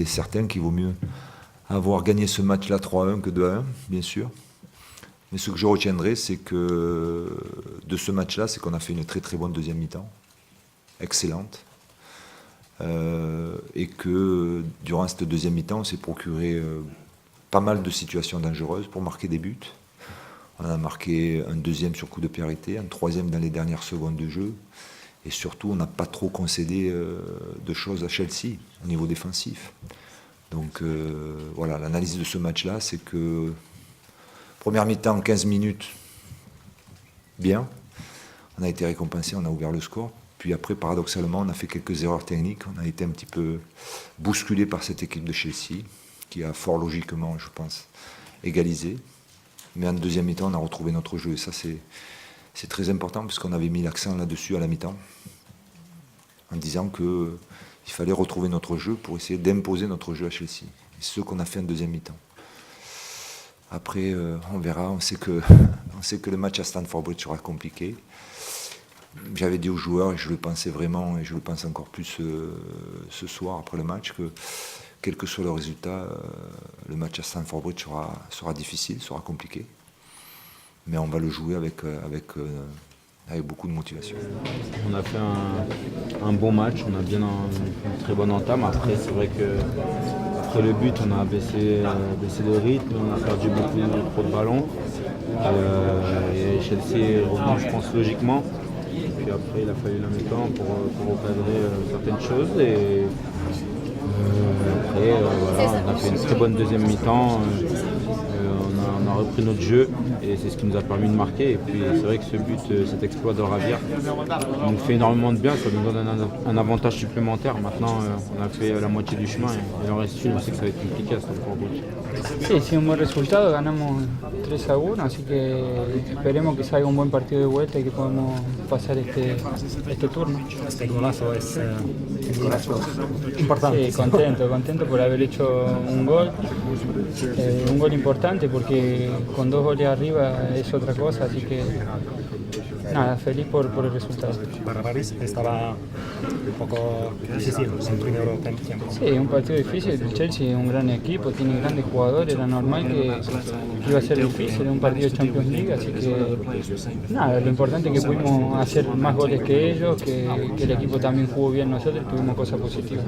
certain qu'il vaut mieux avoir gagné ce match-là 3-1 que 2-1, bien sûr. Mais ce que je retiendrai, c'est que de ce match-là, c'est qu'on a fait une très très bonne deuxième mi-temps, excellente. Et que durant cette deuxième mi-temps, on s'est procuré pas mal de situations dangereuses pour marquer des buts. On a marqué un deuxième sur coup de pied arrêté, un troisième dans les dernières secondes de jeu. Et surtout, on n'a pas trop concédé de choses à Chelsea au niveau défensif. Donc voilà, l'analyse de ce match-là, c'est que première mi-temps, 15 minutes, bien. On a été récompensé, on a ouvert le score. Puis après, paradoxalement, on a fait quelques erreurs techniques. On a été un petit peu bousculé par cette équipe de Chelsea, qui a fort logiquement, je pense, égalisé. Mais en deuxième mi-temps, on a retrouvé notre jeu. Et ça, c'est très important, parce qu'on avait mis l'accent là-dessus à la mi-temps, en disant qu'il fallait retrouver notre jeu pour essayer d'imposer notre jeu à Chelsea. Et ce qu'on a fait en deuxième mi-temps. Après, on verra. On sait que le match à Stamford Bridge sera compliqué. J'avais dit aux joueurs, et je le pensais vraiment, et je le pense encore plus ce soir après le match, que quel que soit le résultat, le match à Stamford Bridge sera difficile, sera compliqué. Mais on va le jouer avec beaucoup de motivation. On a fait un bon match, on a bien une très bonne entame. Après, c'est vrai que après le but, on a baissé le rythme, on a perdu beaucoup trop de ballons. Et Chelsea est revenu, je pense, logiquement. Puis après, il a fallu la mi-temps pour recadrer certaines choses. Et après, voilà, on a fait une très bonne deuxième mi-temps. On a repris notre jeu et c'est ce qui nous a permis de marquer. Et puis c'est vrai que ce but, cet exploit de Ravia, nous fait énormément de bien, ça nous donne un avantage supplémentaire. Maintenant, on a fait la moitié du chemin et il en reste une, on sait que ça va être compliqué à Stamford Bridge. Sí, sí, un buen resultado, ganamos 3-1, así que esperemos que salga un buen partido de vuelta y que podamos pasar este turno. Este golazo es un golazo importante. Sí, contento por haber hecho un gol importante porque con 2 goles arriba es otra cosa, así que nada, feliz por el resultado. Para París estaba un poco difícil el primer tiempo. Sí, un partido difícil, el Chelsea es un gran equipo, tiene grandes jugadores, era normal que iba a ser difícil, era un partido de Champions League, así que nada, lo importante es que pudimos hacer más goles que ellos, que el equipo también jugó bien nosotros y tuvimos cosas positivas.